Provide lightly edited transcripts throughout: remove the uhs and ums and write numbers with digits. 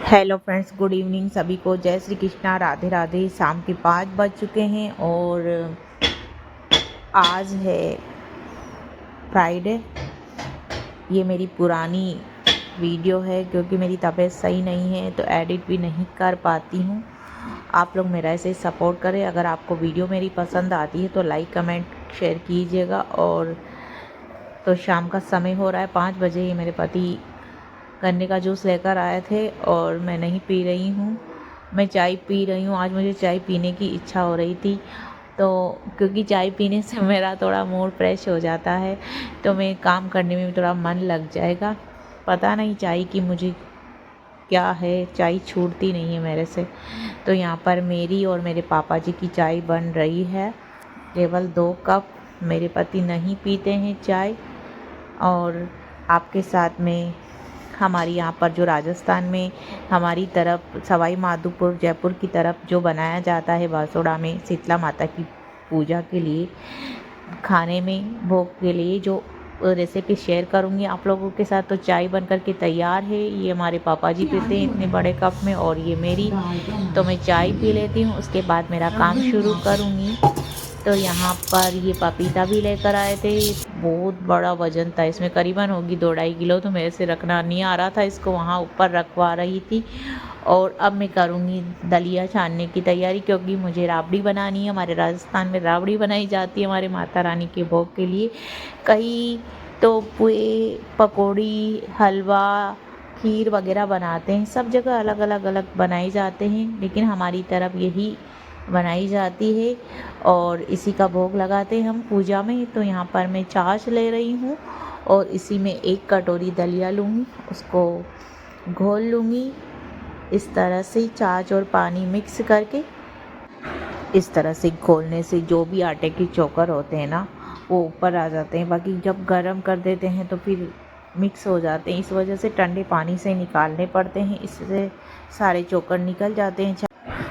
Hello friends, good evening सभी को। जय श्री कृष्णा, राधे राधे। शाम के 5 बज चुके हैं और आज है फ्राइडे। ये मेरी पुरानी वीडियो है क्योंकि मेरी तबीयत सही नहीं है तो एडिट भी नहीं कर पाती हूँ। आप लोग मेरा ऐसे सपोर्ट करें। अगर आपको वीडियो मेरी पसंद आती है तो लाइक कमेंट शेयर कीजिएगा। और तो शाम का समय हो रहा है 5 बजे। ये मेरे पति गन्ने का जूस लेकर आए थे और मैं नहीं पी रही हूँ, मैं चाय पी रही हूँ। आज मुझे चाय पीने की इच्छा हो रही थी तो क्योंकि चाय पीने से मेरा थोड़ा मूड फ्रेश हो जाता है तो मैं काम करने में भी थोड़ा मन लग जाएगा। पता नहीं चाय की मुझे क्या है, चाय छूटती नहीं है मेरे से। तो यहाँ पर मेरी और मेरे पापा जी की चाय बन रही है, केवल 2 कप। मेरे पति नहीं पीते हैं चाय। और आपके साथ में हमारी यहाँ पर जो राजस्थान में हमारी तरफ सवाई माधोपुर जयपुर की तरफ जो बनाया जाता है बासोड़ा में शीतला माता की पूजा के लिए खाने में भोग के लिए जो रेसिपी शेयर करूँगी आप लोगों के साथ। तो चाय बनकर के तैयार है। ये हमारे पापा जी पीते हैं इतने बड़े कप में और ये मेरी, तो मैं चाय पी लेती हूँ, उसके बाद मेरा काम शुरू करूँगी। तो यहाँ पर ये पपीता भी लेकर आए थे, बहुत बड़ा वजन था इसमें, करीबन होगी 2-2.5 किलो। तो मेरे से रखना नहीं आ रहा था, इसको वहाँ ऊपर रखवा रही थी। और अब मैं करूँगी दलिया छानने की तैयारी क्योंकि मुझे राबड़ी बनानी है। हमारे राजस्थान में राबड़ी बनाई जाती है हमारे माता रानी के भोग के लिए। कई तो पुए, पकौड़ी, हलवा, खीर वगैरह बनाते हैं, सब जगह अलग अलग बनाए जाते हैं, लेकिन हमारी तरफ यही बनाई जाती है और इसी का भोग लगाते हैं हम पूजा में। तो यहाँ पर मैं छाछ ले रही हूँ और इसी में 1 कटोरी दलिया लूँगी, उसको घोल लूँगी इस तरह से, छाछ और पानी मिक्स करके। इस तरह से घोलने से जो भी आटे के चोकर होते हैं ना वो ऊपर आ जाते हैं, बाकी जब गरम कर देते हैं तो फिर मिक्स हो जाते हैं। इस वजह से ठंडे पानी से निकालने पड़ते हैं, इससे सारे चोकर निकल जाते हैं।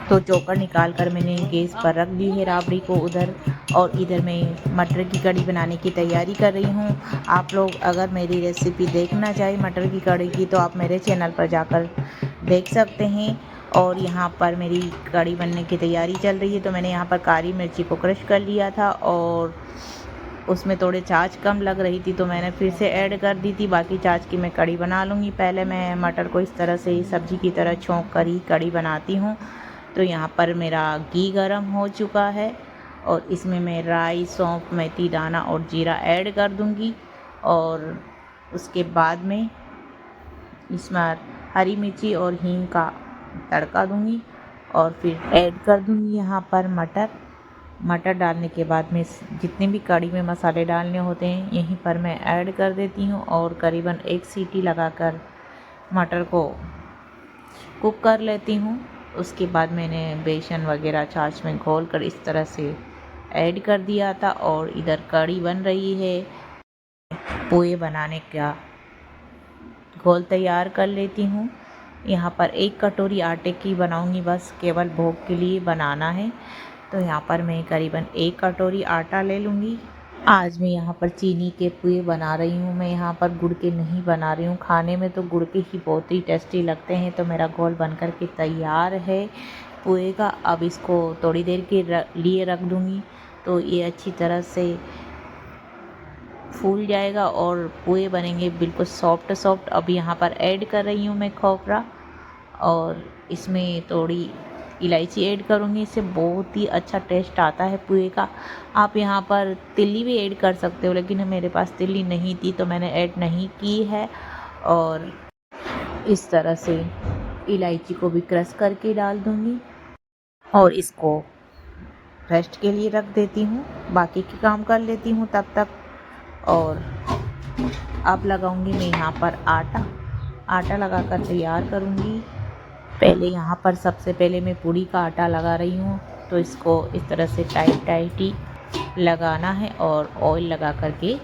तो चोकर निकाल कर मैंने गैस पर रख दी है राबड़ी को उधर, और इधर मैं मटर की कड़ी बनाने की तैयारी कर रही हूँ। आप लोग अगर मेरी रेसिपी देखना चाहें मटर की कड़ी की तो आप मेरे चैनल पर जाकर देख सकते हैं। और यहाँ पर मेरी कड़ी बनने की तैयारी चल रही है। तो मैंने यहाँ पर काली मिर्ची को क्रश कर लिया था और उसमें थोड़े छाछ कम लग रही थी तो मैंने फिर से ऐड कर दी थी। बाकी छाछ की मैं कड़ी बना लूँगी। पहले मैं मटर को इस तरह से सब्जी की तरह छौंक कर ही कड़ी बनाती हूँ। तो यहाँ पर मेरा घी गरम हो चुका है और इसमें मैं राई, सौंफ, मेथी दाना और जीरा ऐड कर दूँगी। और उसके बाद में इसमें हरी मिर्ची और हींग का तड़का दूँगी और फिर ऐड कर दूँगी यहाँ पर मटर डालने के बाद में जितने भी कड़ी में मसाले डालने होते हैं यहीं पर मैं ऐड कर देती हूँ और करीबन 1 सीटी लगाकर मटर को कुक कर लेती हूँ। उसके बाद मैंने बेसन वगैरह छाछ में घोल कर इस तरह से ऐड कर दिया था और इधर कड़ी बन रही है। पोहे बनाने का घोल तैयार कर लेती हूँ। यहाँ पर 1 कटोरी आटे की बनाऊँगी, बस केवल भोग के लिए बनाना है। तो यहाँ पर मैं करीबन 1 कटोरी आटा ले लूँगी। आज मैं यहाँ पर चीनी के पुए बना रही हूँ, मैं यहाँ पर गुड़ के नहीं बना रही हूँ। खाने में तो गुड़ के ही बहुत ही टेस्टी लगते हैं। तो मेरा घोल बनकर के तैयार है पुए का। अब इसको थोड़ी देर के लिए रख दूँगी तो ये अच्छी तरह से फूल जाएगा और पुए बनेंगे बिल्कुल सॉफ्ट। अब यहाँ पर ऐड कर रही हूँ मैं खोपरा और इसमें थोड़ी इलायची ऐड करूँगी, इससे बहुत ही अच्छा टेस्ट आता है पुए का। आप यहाँ पर तिल्ली भी ऐड कर सकते हो, लेकिन मेरे पास तिल्ली नहीं थी तो मैंने ऐड नहीं की है। और इस तरह से इलायची को भी क्रश करके डाल दूँगी और इसको रेस्ट के लिए रख देती हूँ। बाकी के काम कर लेती हूँ तब तक। और अब लगाऊंगी मैं यहाँ पर आटा लगाकर तैयार करूँगी। पहले यहाँ पर सबसे पहले मैं पूड़ी का आटा लगा रही हूँ, तो इसको इस तरह से टाइट ही लगाना है और ऑयल लगा करके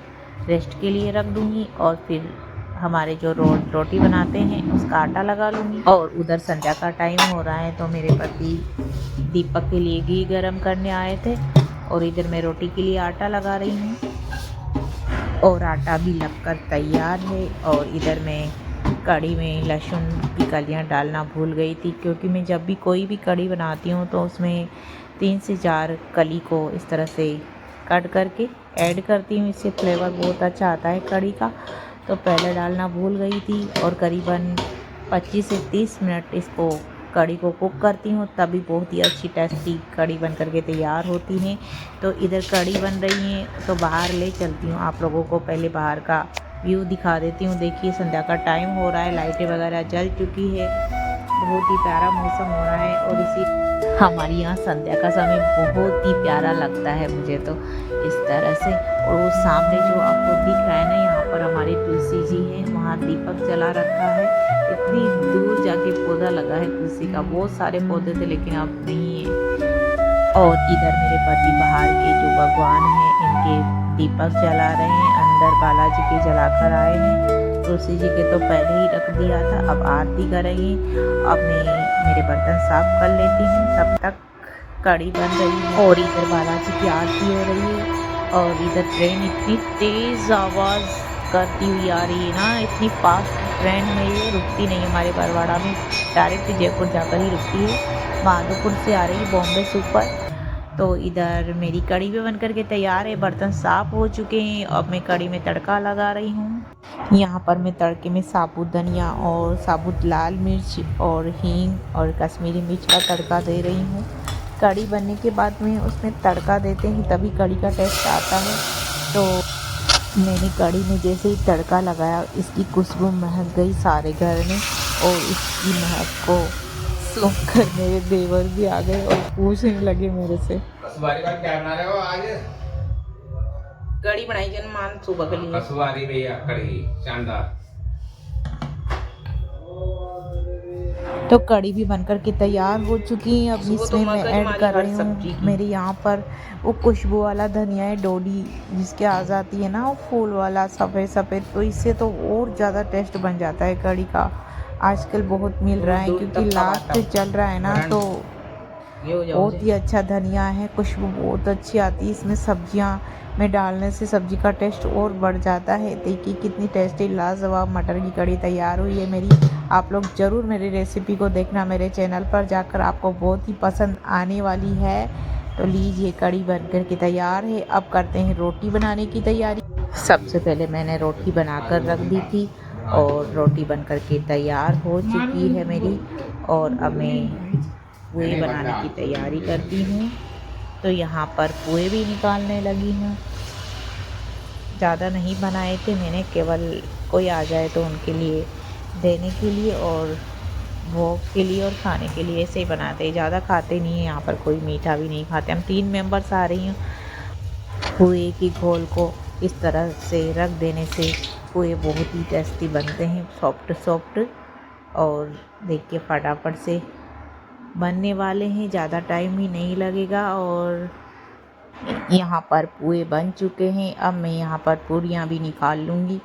रेस्ट के लिए रख दूँगी। और फिर हमारे जो रोटी बनाते हैं उसका आटा लगा लूँगी। और उधर संध्या का टाइम हो रहा है तो मेरे पति दीपक के लिए घी गरम करने आए थे और इधर मैं रोटी के लिए आटा लगा रही हूँ और आटा भी लगकर तैयार है। और इधर मैं कढ़ी में लहसुन की कलियां डालना भूल गई थी, क्योंकि मैं जब भी कोई भी कढ़ी बनाती हूँ तो उसमें 3 से 4 कली को इस तरह से कट करके ऐड करती हूँ। इससे फ्लेवर बहुत अच्छा आता है कढ़ी का। तो पहले डालना भूल गई थी और करीबन 25 से 30 मिनट इसको कढ़ी को कुक करती हूँ, तभी बहुत ही अच्छी टेस्टी कढ़ी बन करके तैयार होती है। तो इधर कढ़ी बन रही है तो बाहर ले चलती हूँ, आप लोगों को पहले बाहर का व्यू दिखा देती हूँ। देखिए संध्या का टाइम हो रहा है, लाइटें वगैरह जल चुकी है, बहुत ही प्यारा मौसम हो रहा है। और इसी हमारे यहाँ संध्या का समय बहुत ही प्यारा लगता है मुझे तो इस तरह से। और वो सामने जो आपको दिख रहा है ना, यहाँ पर हमारे तुलसी जी हैं, वहाँ दीपक जला रखा है। इतनी दूर जाके पौधा लगा है तुलसी का, बहुत सारे पौधे थे लेकिन अब नहीं है। और इधर मेरे पति बाहर के जो भगवान हैं इनके दीपक जला रहे हैं, अंदर बालाजी के जलाकर आए हैं। तुलसी जी के तो पहले ही रख दिया था, अब आरती करेंगे। अब मैं मेरे बर्तन साफ कर लेती हूँ, तब तक कढ़ी बन रही है और इधर बालाजी की आरती हो रही है। और इधर ट्रेन इतनी तेज़ आवाज़ करती हुई आ रही है ना, इतनी फास्ट ट्रेन है ये, रुकती नहीं हमारे बरवाड़ा में, डायरेक्ट जयपुर जाकर ही रुकती है। माधोपुर से आ रही है बॉम्बे से ऊपर। तो इधर मेरी कढ़ी भी बनकर के तैयार है, बर्तन साफ़ हो चुके हैं। अब मैं कढ़ी में तड़का लगा रही हूँ। यहाँ पर मैं तड़के में साबुत धनिया और साबुत लाल मिर्च और हींग और कश्मीरी मिर्च का तड़का दे रही हूँ। कढ़ी बनने के बाद में उसमें तड़का देते हैं तभी कढ़ी का टेस्ट आता है। तो मैंने कढ़ी में जैसे ही तड़का लगाया, इसकी खुशबू महक गई सारे घर में। और इसकी महक को सुनकर मेरे देवर भी आ गए और पूछने लगे मेरे से, क्या बना रहे हो आज? कढ़ी बनाई जन मान सुबह के लिए। कसवारी भैया कढ़ी शानदार। तो कढ़ी भी बनकर के तैयार हो चुकी है। अब इसमें मैं ऐड कर रही हूँ, मेरे यहाँ पर वो खुशबू वाला धनिया है, डोडी जिसके आ जाती है ना, वो फूल वाला सफ़ेद सफ़ेद, तो इससे तो और ज़्यादा टेस्ट बन जाता है कढ़ी का। आजकल बहुत मिल रहा है क्योंकि लास्ट चल रहा है ना, तो बहुत ही अच्छा धनिया है, खुशबू बहुत अच्छी आती है। इसमें सब्जियां में डालने से सब्जी का टेस्ट और बढ़ जाता है। देखिए कितनी टेस्टी लाजवाब मटर की कढ़ी तैयार हुई है मेरी। आप लोग ज़रूर मेरी रेसिपी को देखना, मेरे चैनल पर जाकर आपको बहुत ही पसंद आने वाली है। तो लीजिए कढ़ी बनकर के तैयार है। अब करते हैं रोटी बनाने की तैयारी। सबसे पहले मैंने रोटी बनाकर रख दी थी और रोटी बनकर के तैयार हो चुकी है मेरी। और अब मैं पुए बनाने की तैयारी करती हूँ। तो यहाँ पर पुए भी निकालने लगी हूँ। ज़्यादा नहीं बनाए थे मैंने, केवल कोई आ जाए तो उनके लिए देने के लिए और भोग के लिए और खाने के लिए ऐसे ही बनाते हैं। ज़्यादा खाते नहीं हैं यहाँ पर, कोई मीठा भी नहीं खाते। हम 3 मेंबर्स आ रही हूँ। पुए की घोल को इस तरह से रख देने से पुए बहुत ही टेस्टी बनते हैं, सॉफ्ट सॉफ्ट। और देखिए फटाफट से बनने वाले हैं, ज़्यादा टाइम ही नहीं लगेगा। और यहाँ पर पुए बन चुके हैं। अब मैं यहाँ पर पूरियाँ भी निकाल लूँगी।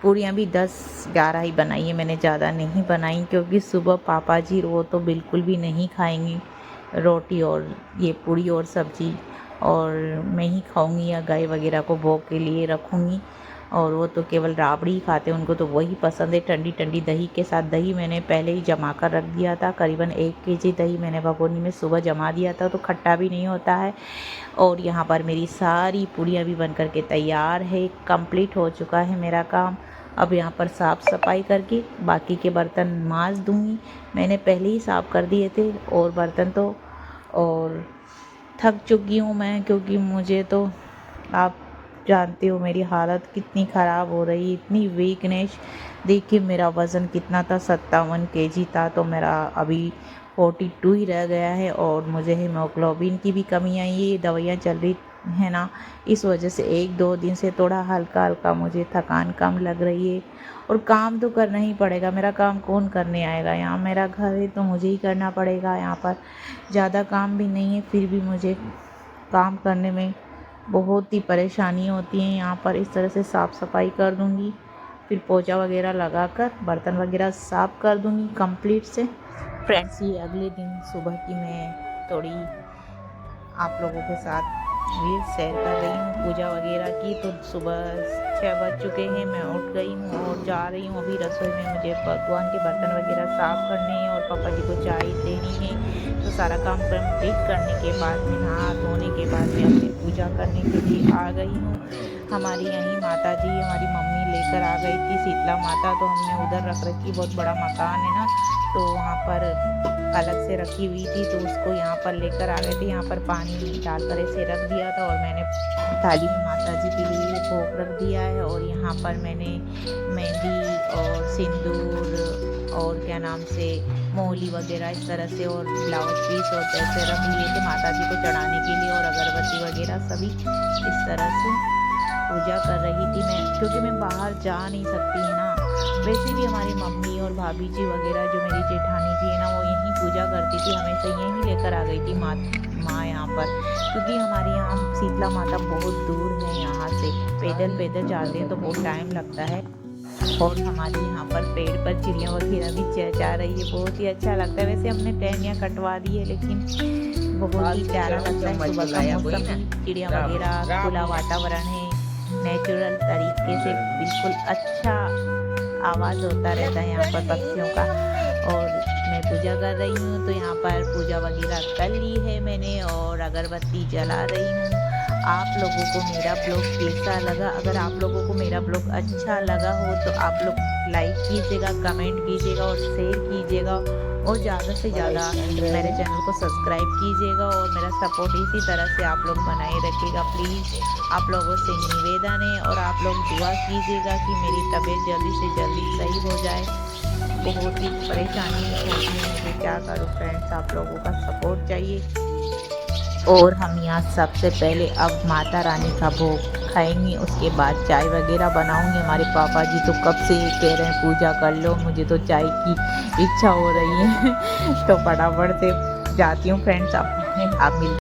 पूरियाँ भी 10-11 ही बनाई है मैंने, ज़्यादा नहीं बनाई, क्योंकि सुबह पापा जी वो तो बिल्कुल भी नहीं खाएंगे रोटी और ये पूरी और सब्ज़ी, और मैं ही खाऊंगी या गाय वगैरह को भोग के लिए रखूँगी। और वो तो केवल राबड़ी ही खाते हैं, उनको तो वही पसंद है ठंडी ठंडी दही के साथ। दही मैंने पहले ही जमा कर रख दिया था, करीबन 1 केजी दही मैंने भगोनी में सुबह जमा दिया था, तो खट्टा भी नहीं होता है। और यहाँ पर मेरी सारी पूड़ियाँ भी बन कर के तैयार है, कंप्लीट हो चुका है मेरा काम। अब यहाँ पर साफ़ सफाई करके बाकी के बर्तन मांज दूँगी। मैंने पहले ही साफ़ कर दिए थे और बर्तन तो। और थक चुकी हूँ मैं, क्योंकि मुझे तो आप जानते हो मेरी हालत कितनी ख़राब हो रही, इतनी वीकनेस। देखिए मेरा वज़न कितना था, 57 केजी था, तो मेरा अभी 42 ही रह गया है। और मुझे हीमोग्लोबिन की भी कमी आई है, ये दवाइयाँ चल रही है ना, इस वजह से 1-2 दिन से थोड़ा हल्का हल्का मुझे थकान कम लग रही है। और काम तो करना ही पड़ेगा, मेरा काम कौन करने आएगा, यहाँ मेरा घर है तो मुझे ही करना पड़ेगा। यहाँ पर ज़्यादा काम भी नहीं है, फिर भी मुझे काम करने में बहुत ही परेशानी होती है। यहाँ पर इस तरह से साफ़ सफाई कर दूँगी, फिर पोछा वगैरह लगाकर बर्तन वगैरह साफ़ कर दूँगी कंप्लीट से। फ्रेंड्स ये अगले दिन सुबह की मैं थोड़ी आप लोगों के साथ रील्स शेयर कर रही हूँ पूजा वगैरह की। तो सुबह 6 बज चुके हैं, मैं उठ गई हूँ और जा रही हूँ अभी रसोई में। मुझे भगवान के बर्तन वगैरह साफ़ करने हैं और पापा जी को चाय देनी है। तो सारा काम कंप्लीट करने के बाद में नहा धोने के बाद में अपनी पूजा करने के लिए आ गई हूँ। हमारी यहीं माता जी हमारी मम्मी लेकर आ गई थी शीतला माता, तो हमने उधर रख रखी। बहुत बड़ा मकान है ना, तो वहाँ पर अलग से रखी हुई थी, तो उसको यहाँ पर लेकर आ गए थे। यहाँ पर पानी डालकर ऐसे रख दिया था और मैंने थाली में माता जी के लिए भोग रख दिया है। और यहाँ पर मैंने मेहंदी और सिंदूर और क्या नाम से मोहली वगैरह इस तरह से और ब्लाउज पीस और पैसे रख लिए थे माता जी को चढ़ाने के लिए, और अगरबत्ती वगैरह सभी इस तरह से पूजा कर रही थी मैं, क्योंकि मैं बाहर जा नहीं सकती है ना। वैसे भी हमारी मम्मी और भाभी जी वगैरह जो मेरी जेठानी जी है ना, वो यहीं पूजा करती थी, हमेशा यहीं लेकर आ गई थी माँ यहाँ पर, क्योंकि हमारे यहाँ शीतला माता बहुत दूर है यहाँ से। पैदल जाते हैं तो बहुत टाइम लगता है। और हमारे यहाँ पर पेड़ पर चिड़िया वगैरह भी चहचहा रही है, बहुत ही अच्छा लगता है। वैसे हमने टहनियाँ कटवा दी है, लेकिन बहुत ही प्यारा लगता है। सुबह का मौसम, चिड़िया वगैरह, खुला वातावरण है, नेचुरल तरीके से बिल्कुल अच्छा आवाज़ होता रहता है यहाँ पर पक्षियों का। और मैं पूजा कर रही हूँ, तो यहाँ पर पूजा वगैरह कर ली है मैंने और अगरबत्ती जला रही हूँ। आप लोगों को मेरा ब्लॉग कैसा लगा? अगर आप लोगों को मेरा ब्लॉग अच्छा लगा हो तो आप लोग लाइक कीजिएगा, कमेंट कीजिएगा और शेयर कीजिएगा, और ज़्यादा से ज़्यादा मेरे चैनल को सब्सक्राइब कीजिएगा और मेरा सपोर्ट इसी तरह से आप लोग बनाए रखिएगा प्लीज़। आप लोगों से निवेदन है, और आप लोग दुआ कीजिएगा कि मेरी तबीयत जल्दी से जल्दी सही हो जाए। बहुत ही परेशानी होती है मुझे, क्या करूँ फ्रेंड्स, आप लोगों का सपोर्ट चाहिए। और हम यहाँ सबसे पहले अब माता रानी का भोग खाएंगे, उसके बाद चाय वगैरह बनाऊंगी। हमारे पापा जी तो कब से कह रहे हैं पूजा कर लो, मुझे तो चाय की इच्छा हो रही है। तो फटाफट से जाती हूँ फ्रेंड्स, आप मिल